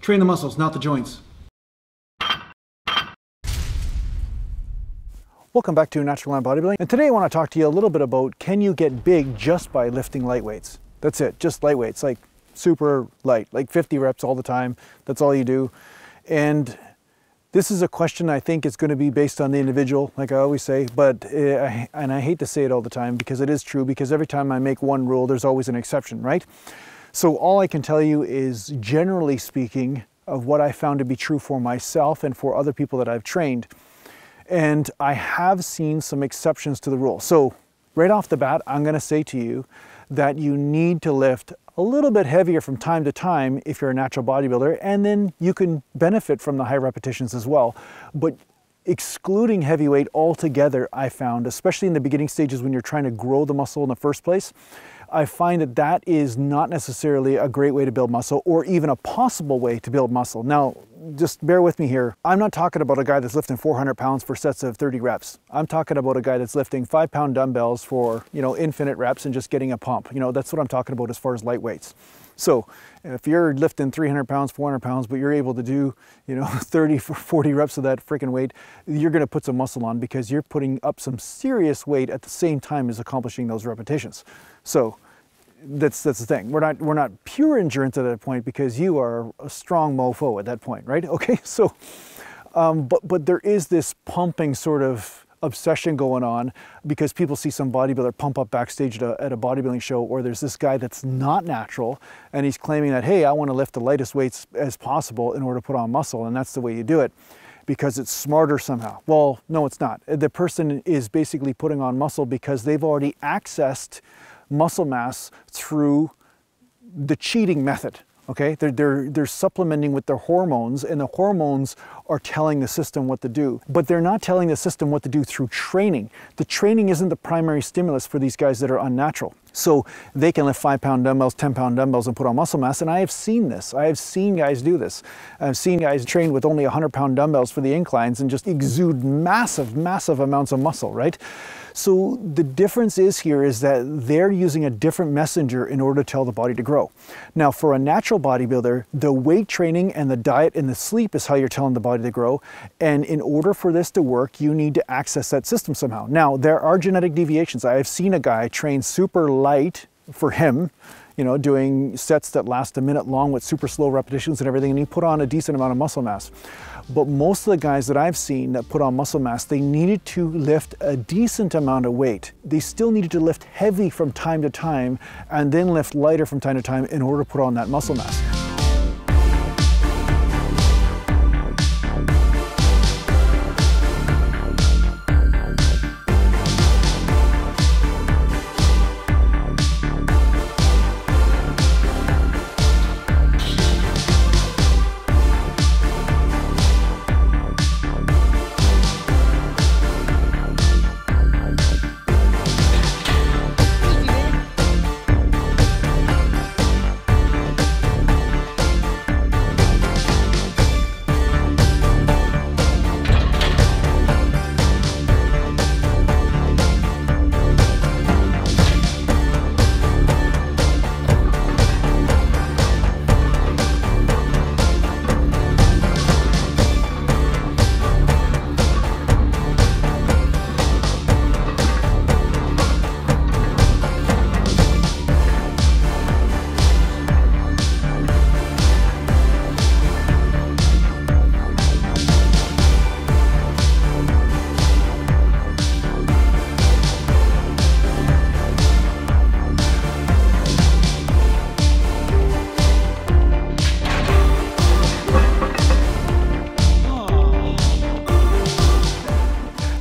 Train the muscles, not the joints. Welcome back to Natural Gallant Bodybuilding. And today I want to talk to you a little bit about, can you get big just by lifting light weights? That's it, just light weights, like super light, like 50 reps all the time. That's all you do. And this is a question I think is going to be based on the individual, like I always say, but, and I hate to say it all the time because it is true, because every time I make one rule, there's always an exception, right? So all I can tell you is, generally speaking, of what I found to be true for myself and for other people that I've trained. And I have seen some exceptions to the rule. So right off the bat, I'm going to say to you that you need to lift a little bit heavier from time to time if you're a natural bodybuilder, and then you can benefit from the high repetitions as well. But excluding heavyweight altogether, I found, especially in the beginning stages when you're trying to grow the muscle in the first place, I find that that is not necessarily a great way to build muscle, or even a possible way to build muscle. Now, just bear with me here. I'm not talking about a guy that's lifting 400 pounds for sets of 30 reps. I'm talking about a guy that's lifting 5-pound dumbbells for, infinite reps and just getting a pump. That's what I'm talking about as far as light weights. So if you're lifting 300 pounds, 400 pounds, but you're able to do, 30, 40 reps of that freaking weight, you're going to put some muscle on because you're putting up some serious weight at the same time as accomplishing those repetitions. So that's the thing. We're not pure endurance at that point, because you are a strong mofo at that point, right? Okay, so but there is this pumping sort of obsession going on, because people see some bodybuilder pump up backstage at a bodybuilding show, or there's this guy that's not natural and he's claiming that, hey, I want to lift the lightest weights as possible in order to put on muscle, and that's the way you do it because it's smarter somehow. Well, no, it's not. The person is basically putting on muscle because they've already accessed muscle mass through the cheating method. Okay, they're supplementing with their hormones, and the hormones are telling the system what to do. But they're not telling the system what to do through training. The training isn't the primary stimulus for these guys that are unnatural. So they can lift 5-pound dumbbells, 10-pound dumbbells and put on muscle mass, and I have seen this. I have seen guys do this. I've seen guys train with only 100-pound dumbbells for the inclines and just exude massive, massive amounts of muscle, right? So the difference is that they're using a different messenger in order to tell the body to grow. Now, for a natural bodybuilder, the weight training and the diet and the sleep is how you're telling the body to grow. And in order for this to work, you need to access that system somehow. Now, there are genetic deviations. I have seen a guy train super light for him, doing sets that last a minute long with super slow repetitions and everything, and he put on a decent amount of muscle mass. But most of the guys that I've seen that put on muscle mass, they needed to lift a decent amount of weight. They still needed to lift heavy from time to time and then lift lighter from time to time in order to put on that muscle mass.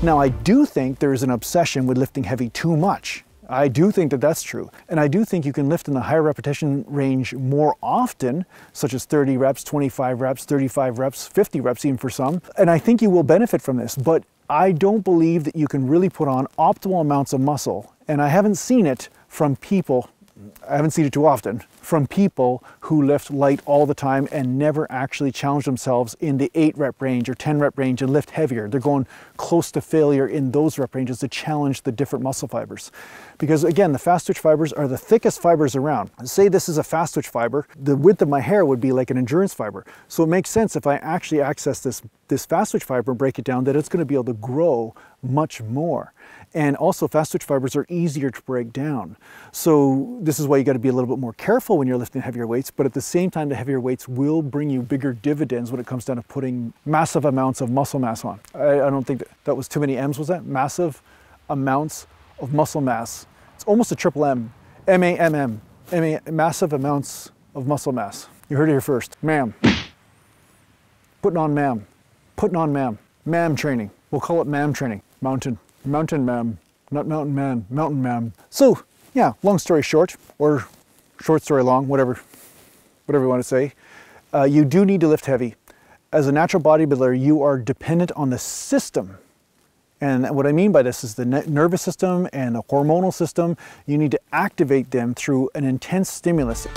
Now, I do think there's an obsession with lifting heavy too much. I do think that that's true. And I do think you can lift in the higher repetition range more often, such as 30 reps, 25 reps, 35 reps, 50 reps even for some. And I think you will benefit from this, but I don't believe that you can really put on optimal amounts of muscle. And I haven't seen it from people, I haven't seen it too often, from people who lift light all the time and never actually challenge themselves in the 8 rep range or 10 rep range and lift heavier. They're going close to failure in those rep ranges to challenge the different muscle fibers. Because again, the fast twitch fibers are the thickest fibers around. Say this is a fast twitch fiber, the width of my hair would be like an endurance fiber. So it makes sense if I actually access this fast twitch fiber and break it down, that it's going to be able to grow much more. And also fast twitch fibers are easier to break down. So this is why you got to be a little bit more careful when you're lifting heavier weights, but at the same time, the heavier weights will bring you bigger dividends when it comes down to putting massive amounts of muscle mass on. I don't think that was too many M's, was that? Massive amounts of muscle mass. It's almost a triple M. M-A-M-M. Massive amounts of muscle mass. You heard it here first. Ma'am. Putting on ma'am. Putting on ma'am. Ma'am training. We'll call it ma'am training. Mountain ma'am. Not mountain man. Mountain ma'am. So, yeah, long story short, or short story long, whatever you want to say, you do need to lift heavy. As a natural bodybuilder, you are dependent on the system. And what I mean by this is the nervous system and the hormonal system. You need to activate them through an intense stimulus.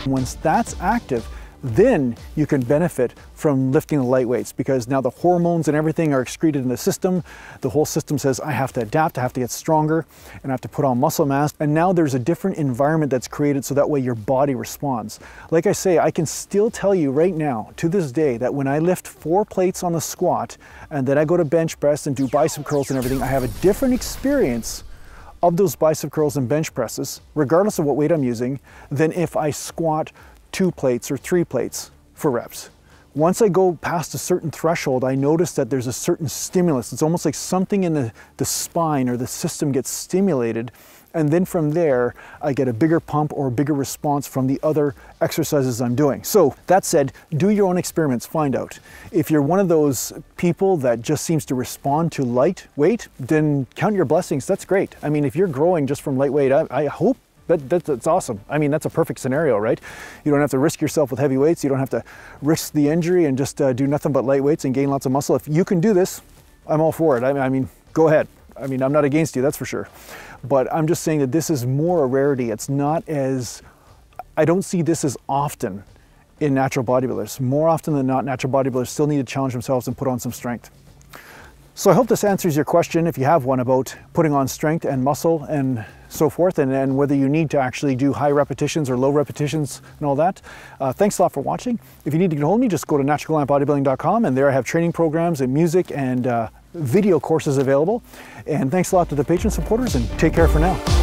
Once that's active, then you can benefit from lifting the light weights, because now the hormones and everything are excreted in the system. The whole system says, I have to adapt, I have to get stronger, and I have to put on muscle mass. And now there's a different environment that's created so that way your body responds. Like I say, I can still tell you right now, to this day, that when I lift 4 plates on the squat, and then I go to bench press and do bicep curls and everything, I have a different experience of those bicep curls and bench presses, regardless of what weight I'm using, than if I squat 2 plates or 3 plates for reps. Once I go past a certain threshold, I notice that there's a certain stimulus. It's almost like something in the spine or the system gets stimulated, and then from there, I get a bigger pump or a bigger response from the other exercises I'm doing. So that said, do your own experiments, find out. If you're one of those people that just seems to respond to light weight, then count your blessings, that's great. I mean, if you're growing just from lightweight, I hope that's awesome. I mean, that's a perfect scenario, right? You don't have to risk yourself with heavy weights. You don't have to risk the injury and just do nothing but light weights and gain lots of muscle. If you can do this, I'm all for it. I mean, go ahead. I mean, I'm not against you, that's for sure. But I'm just saying that this is more a rarity. It's not as, I don't see this as often in natural bodybuilders. More often than not, natural bodybuilders still need to challenge themselves and put on some strength. So I hope this answers your question, if you have one, about putting on strength and muscle and so forth, and whether you need to actually do high repetitions or low repetitions and all that. Thanks a lot for watching. If you need to get hold of me, just go to naturalgallantbodybuilding.com, and there I have training programs and music and video courses available. And thanks a lot to the patron supporters, and take care for now.